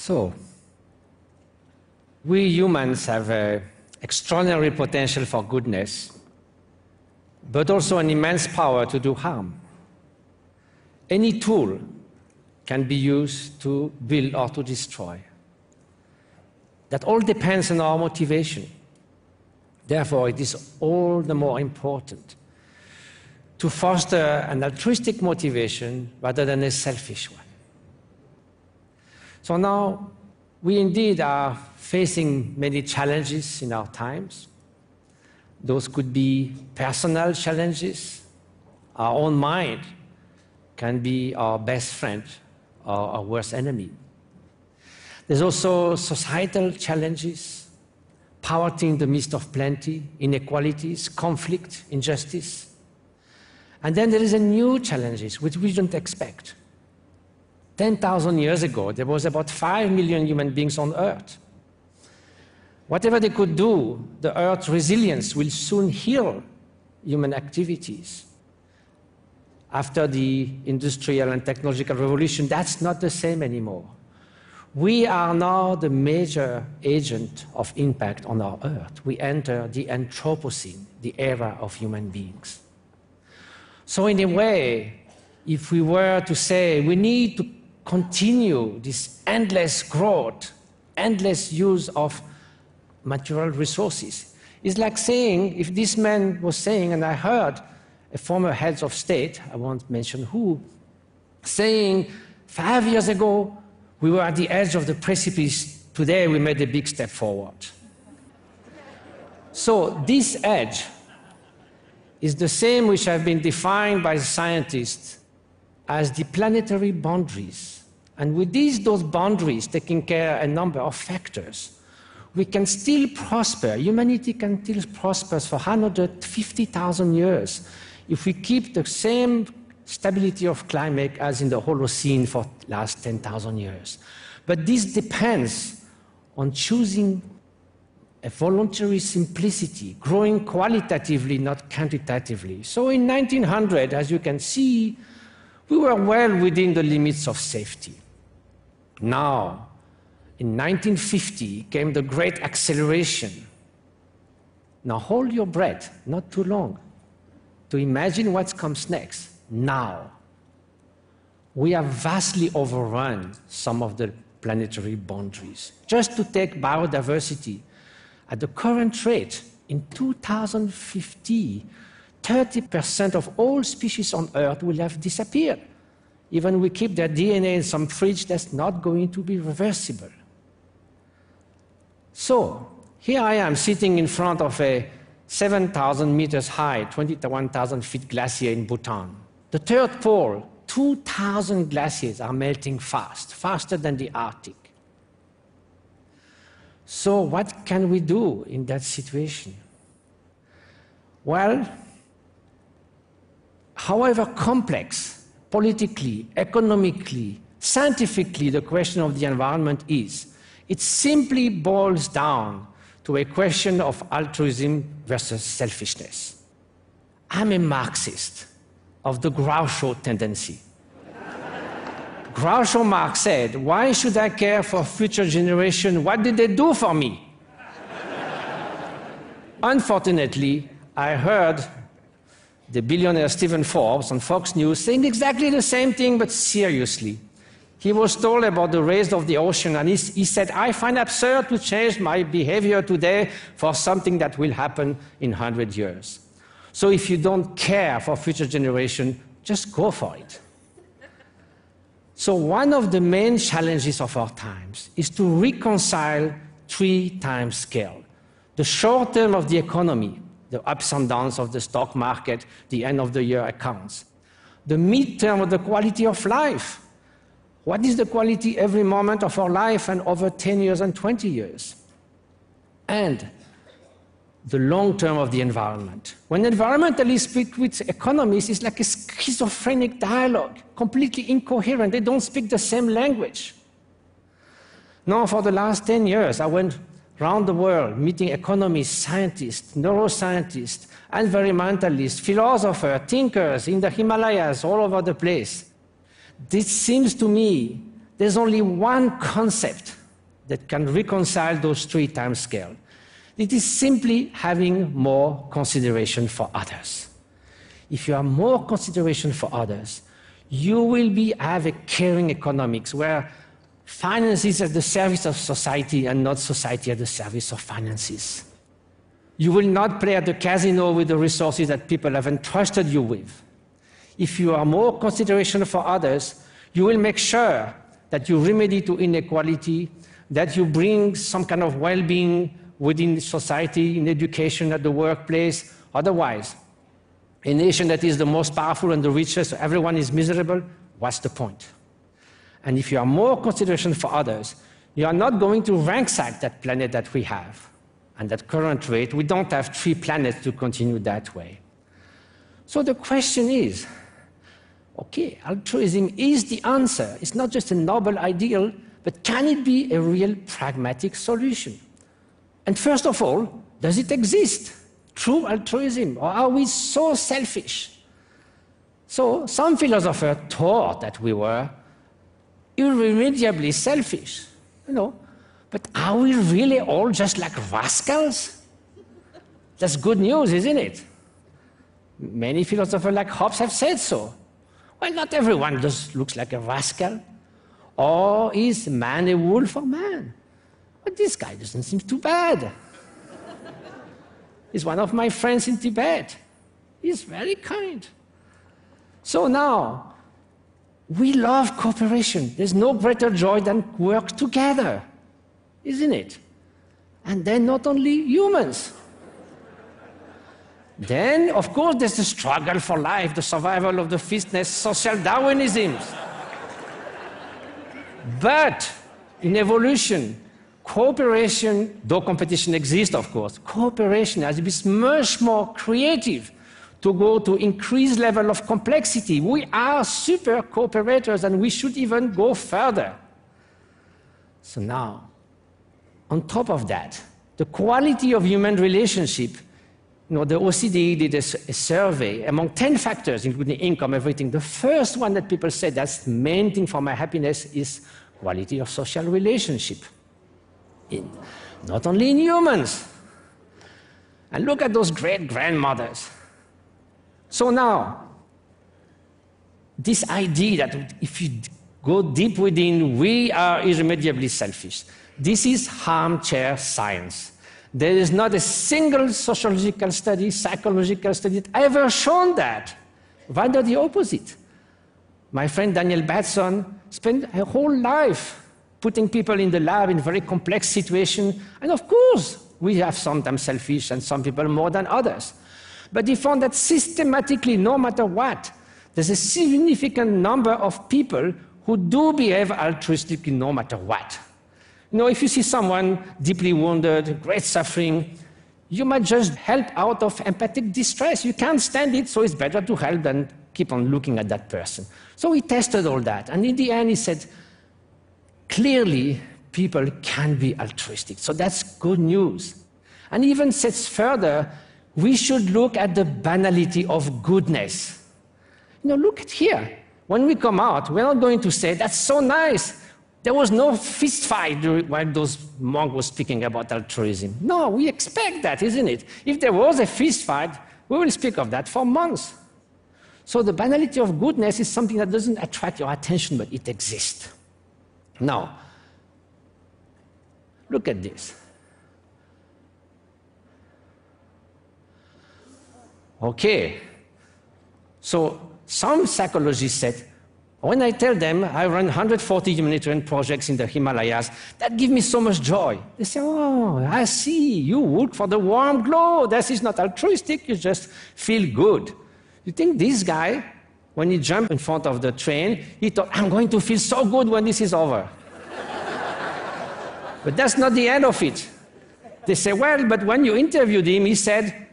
So, we humans have extraordinary potential for goodness, but also an immense power to do harm. Any tool can be used to build or to destroy. That all depends on our motivation. Therefore, it is all the more important to foster an altruistic motivation rather than a selfish one. So now, we indeed are facing many challenges in our times. Those could be personal challenges. Our own mind can be our best friend or our worst enemy. There's also societal challenges, poverty in the midst of plenty, inequalities, conflict, injustice. And then there is a new challenges which we don't expect. 10,000 years ago, there was about 5 million human beings on Earth. Whatever they could do, the Earth's resilience will soon heal human activities. After the industrial and technological revolution, that's not the same anymore. We are now the major agent of impact on our Earth. We enter the Anthropocene, the era of human beings. So in a way, if we were to say we need to continue this endless growth, endless use of material resources, it's like saying, if this man was saying, and I heard a former head of state, I won't mention who, saying 5 years ago, we were at the edge of the precipice. Today, we made a big step forward. So this edge is the same which have been defined by scientists as the planetary boundaries. And with those boundaries, taking care of a number of factors, we can still prosper. Humanity can still prosper for 150,000 years if we keep the same stability of climate as in the Holocene for the last 10,000 years. But this depends on choosing a voluntary simplicity, growing qualitatively, not quantitatively. So in 1900, as you can see, we were well within the limits of safety. Now, in 1950 came the great acceleration. Now hold your breath, not too long, to imagine what comes next. Now, we have vastly overrun some of the planetary boundaries. Just to take biodiversity, at the current rate, in 2050, 30% of all species on Earth will have disappeared. Even we keep their DNA in some fridge, that's not going to be reversible. So, here I am sitting in front of a 7,000 meters high, 21,000 feet glacier in Bhutan. The third pole, 2,000 glaciers are melting fast, faster than the Arctic. So what can we do in that situation? Well, however complex, politically, economically, scientifically, the question of the environment is, it simply boils down to a question of altruism versus selfishness. I'm a Marxist of the Groucho tendency. Groucho Marx said, why should I care for future generations? What did they do for me? Unfortunately, I heard the billionaire Stephen Forbes on Fox News saying exactly the same thing, but seriously. He was told about the rise of the ocean, and he said, I find absurd to change my behavior today for something that will happen in 100 years. So if you don't care for future generations, just go for it. So one of the main challenges of our times is to reconcile 3 time scale. The short term of the economy, the ups and downs of the stock market, the end of the year accounts. The mid-term of the quality of life. What is the quality every moment of our life and over 10 years and 20 years? And the long term of the environment. When environmentalists speak with economists, it's like a schizophrenic dialogue, completely incoherent. They don't speak the same language. Now, for the last 10 years, I went around the world meeting economists, scientists, neuroscientists, environmentalists, philosophers, thinkers in the Himalayas, all over the place. This seems to me there's only one concept that can reconcile those three timescales. It is simply having more consideration for others. If you have more consideration for others, you will have a caring economics where finance is at the service of society and not society at the service of finances. You will not play at the casino with the resources that people have entrusted you with. If you have more consideration for others, you will make sure that you remedy to inequality, that you bring some kind of well-being within society, in education, at the workplace. Otherwise, a nation that is the most powerful and the richest, so everyone is miserable, what's the point? And if you have more consideration for others, you are not going to ransack that planet that we have. And at current rate, we don't have 3 planets to continue that way. So the question is, okay, altruism is the answer. It's not just a noble ideal, but can it be a real pragmatic solution? And first of all, does it exist? True altruism, or are we so selfish? So some philosophers thought that we were irremediably selfish, but are we really all just like rascals? That's good news, isn't it? Many philosophers like Hobbes have said so. Well, not everyone just looks like a rascal. Or is man a wolf or man? But this guy doesn't seem too bad. He's one of my friends in Tibet. He's very kind. So now, we love cooperation. There's no greater joy than work together, isn't it? And then not only humans. Then, of course, there's the struggle for life, the survival of the fittest, social Darwinism. But in evolution, cooperation, though competition exists, of course, cooperation has to be much more creative to go to increased level of complexity. We are super cooperators, and we should even go further. So now, on top of that, the quality of human relationship, the OECD did a survey among 10 factors, including income, everything. The first one that people said, that's the main thing for my happiness, is quality of social relationship. Not only in humans. And look at those great-grandmothers. So now, this idea that if you go deep within, we are irremediably selfish. This is armchair science. There is not a single sociological study, psychological study that ever shown that. Rather the opposite. My friend Daniel Batson spent her whole life putting people in the lab in very complex situations. And of course, we have sometimes selfish and some people more than others. But he found that systematically, no matter what, there's a significant number of people who do behave altruistically no matter what. If you see someone deeply wounded, great suffering, you might just help out of empathic distress. You can't stand it, so it's better to help than keep on looking at that person. So he tested all that, and in the end he said, clearly people can be altruistic. So that's good news. And even says further, we should look at the banality of goodness. Look at here. When we come out, we're not going to say, that's so nice. There was no fist fight while those monks were speaking about altruism. No, we expect that, isn't it? If there was a fist fight, we will speak of that for months. So the banality of goodness is something that doesn't attract your attention, but it exists. Now, look at this. Okay. So some psychologists said, when I tell them I run 140 humanitarian projects in the Himalayas, that gives me so much joy. They say, oh, I see, you work for the warm glow. This is not altruistic, you just feel good. You think this guy, when he jumped in front of the train, he thought, I'm going to feel so good when this is over. But that's not the end of it. They say, well, but when you interviewed him, he said,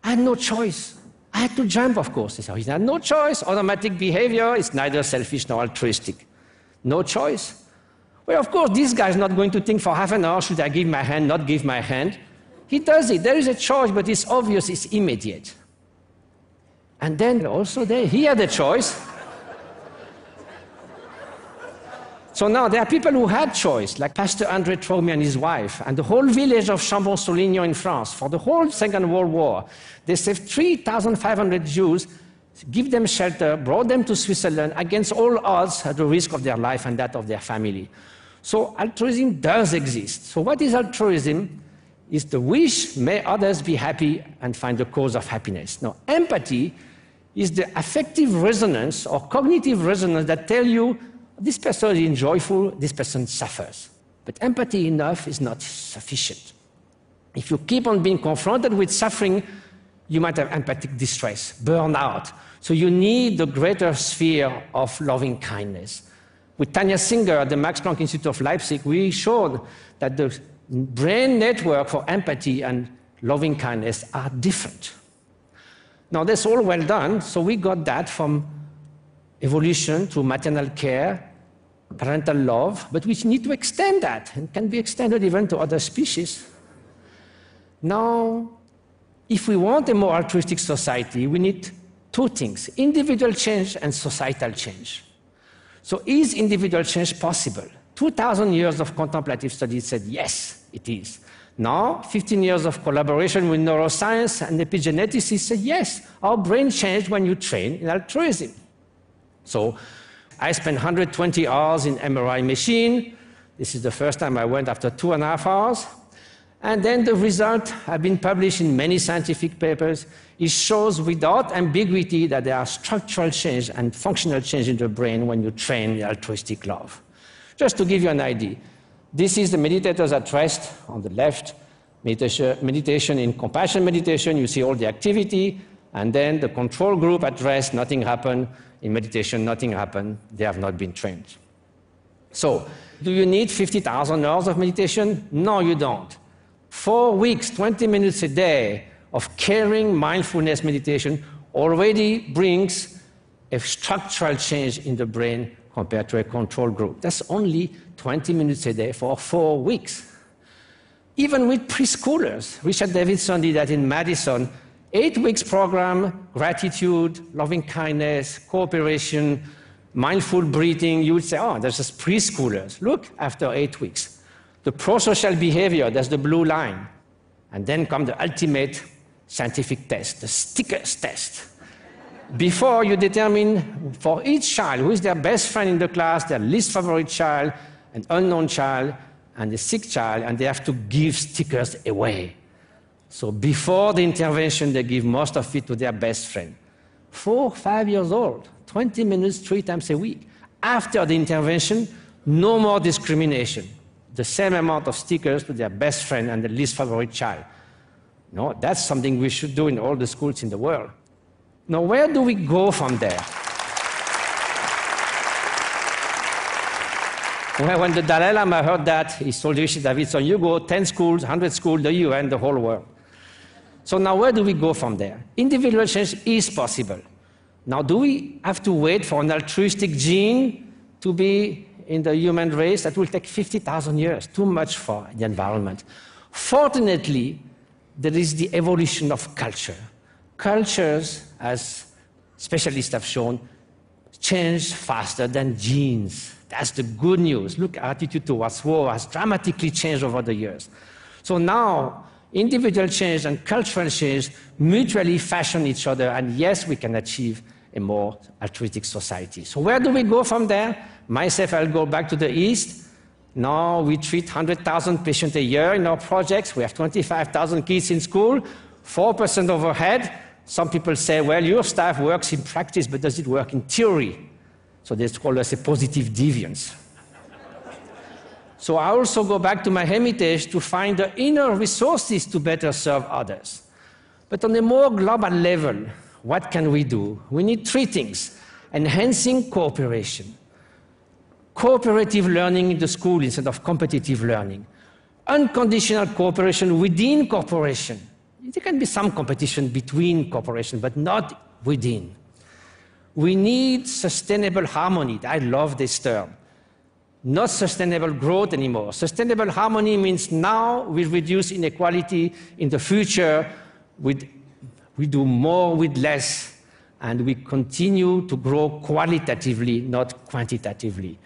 I had no choice. I had to jump, of course. He said, he had no choice. Automatic behavior is neither selfish nor altruistic. No choice. Well, of course, this guy is not going to think for half an hour, should I give my hand, not give my hand. He does it. There is a choice, but it's obvious, it's immediate. And then also there, he had a choice. So now there are people who had choice, like Pastor André Traumy and his wife, and the whole village of Chambon-sur-Lignon in France, for the whole Second World War. They saved 3,500 Jews, give them shelter, brought them to Switzerland against all odds at the risk of their life and that of their family. So altruism does exist. So what is altruism? It's the wish, may others be happy and find the cause of happiness. Now, empathy is the affective resonance or cognitive resonance that tell you this person is joyful, this person suffers. But empathy enough is not sufficient. If you keep on being confronted with suffering, you might have empathic distress, burnout. So you need the greater sphere of loving kindness. With Tanya Singer at the Max Planck Institute of Leipzig, we showed that the brain network for empathy and loving kindness are different. Now, that's all well done, so we got that from evolution through maternal care, parental love, but we need to extend that, and can be extended even to other species. Now, if we want a more altruistic society, we need two things, individual change and societal change. So is individual change possible? 2,000 years of contemplative studies said yes, it is. Now, 15 years of collaboration with neuroscience and epigeneticists said yes, our brain changed when you train in altruism. So I spent 120 hours in MRI machine. This is the first time I went after 2.5 hours. And then the result have been published in many scientific papers. It shows without ambiguity that there are structural change and functional change in the brain when you train in altruistic love. Just to give you an idea, this is the meditators at rest on the left, meditation in compassion meditation, you see all the activity, and then the control group at rest, nothing happened. In meditation, nothing happened. They have not been trained. So, do you need 50,000 hours of meditation? No, you don't. 4 weeks, 20 minutes a day of caring mindfulness meditation already brings a structural change in the brain compared to a control group. That's only 20 minutes a day for 4 weeks. Even with preschoolers, Richard Davidson did that in Madison, 8 weeks program, gratitude, loving kindness, cooperation, mindful breathing. You would say, oh, that's just preschoolers. Look, after 8 weeks. The prosocial behavior, that's the blue line. And then come the ultimate scientific test, the stickers test. Before you determine for each child who is their best friend in the class, their least favorite child, an unknown child, and a sick child, and they have to give stickers away. So before the intervention, they give most of it to their best friend. 4, 5 years old, 20 minutes, 3 times a week. After the intervention, no more discrimination. The same amount of stickers to their best friend and the least favorite child. No, that's something we should do in all the schools in the world. Now, where do we go from there? Well, when the Dalai Lama heard that, he told Rishi Davidson, you go 10 schools, 100 schools, the UN, the whole world. So now where do we go from there? Individual change is possible. Now, do we have to wait for an altruistic gene to be in the human race? That will take 50,000 years, too much for the environment. Fortunately, there is the evolution of culture. Cultures, as specialists have shown, change faster than genes. That's the good news. Look, attitude towards war has dramatically changed over the years. So now, individual change and cultural change mutually fashion each other, and yes, we can achieve a more altruistic society. So where do we go from there? Myself, I'll go back to the East. Now we treat 100,000 patients a year in our projects. We have 25,000 kids in school, 4% overhead. Some people say, well, your staff works in practice, but does it work in theory? So they call us a positive deviance. So I also go back to my heritage to find the inner resources to better serve others. But on a more global level, what can we do? We need 3 things. Enhancing cooperation. Cooperative learning in the school instead of competitive learning. Unconditional cooperation within cooperation. There can be some competition between corporations, but not within. We need sustainable harmony. I love this term. Not sustainable growth anymore. Sustainable harmony means now we reduce inequality. In the future, we do more with less, and we continue to grow qualitatively, not quantitatively.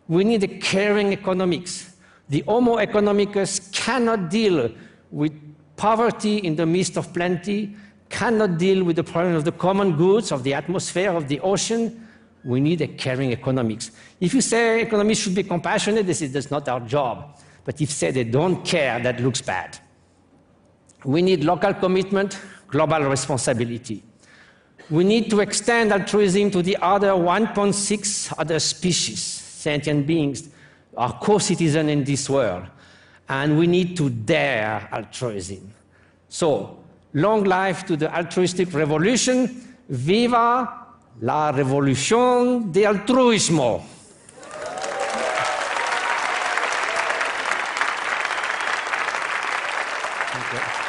We need a caring economics. The Homo economicus cannot deal with poverty in the midst of plenty, cannot deal with the problem of the common goods, of the atmosphere, of the ocean. We need a caring economics. If you say economists should be compassionate, that's not our job. But if you say they don't care, that looks bad. We need local commitment, global responsibility. We need to extend altruism to the other 1.6 other species, sentient beings, are co-citizens in this world. And we need to dare altruism. So, long life to the altruistic revolution. Viva la revolución de altruismo. Thank you.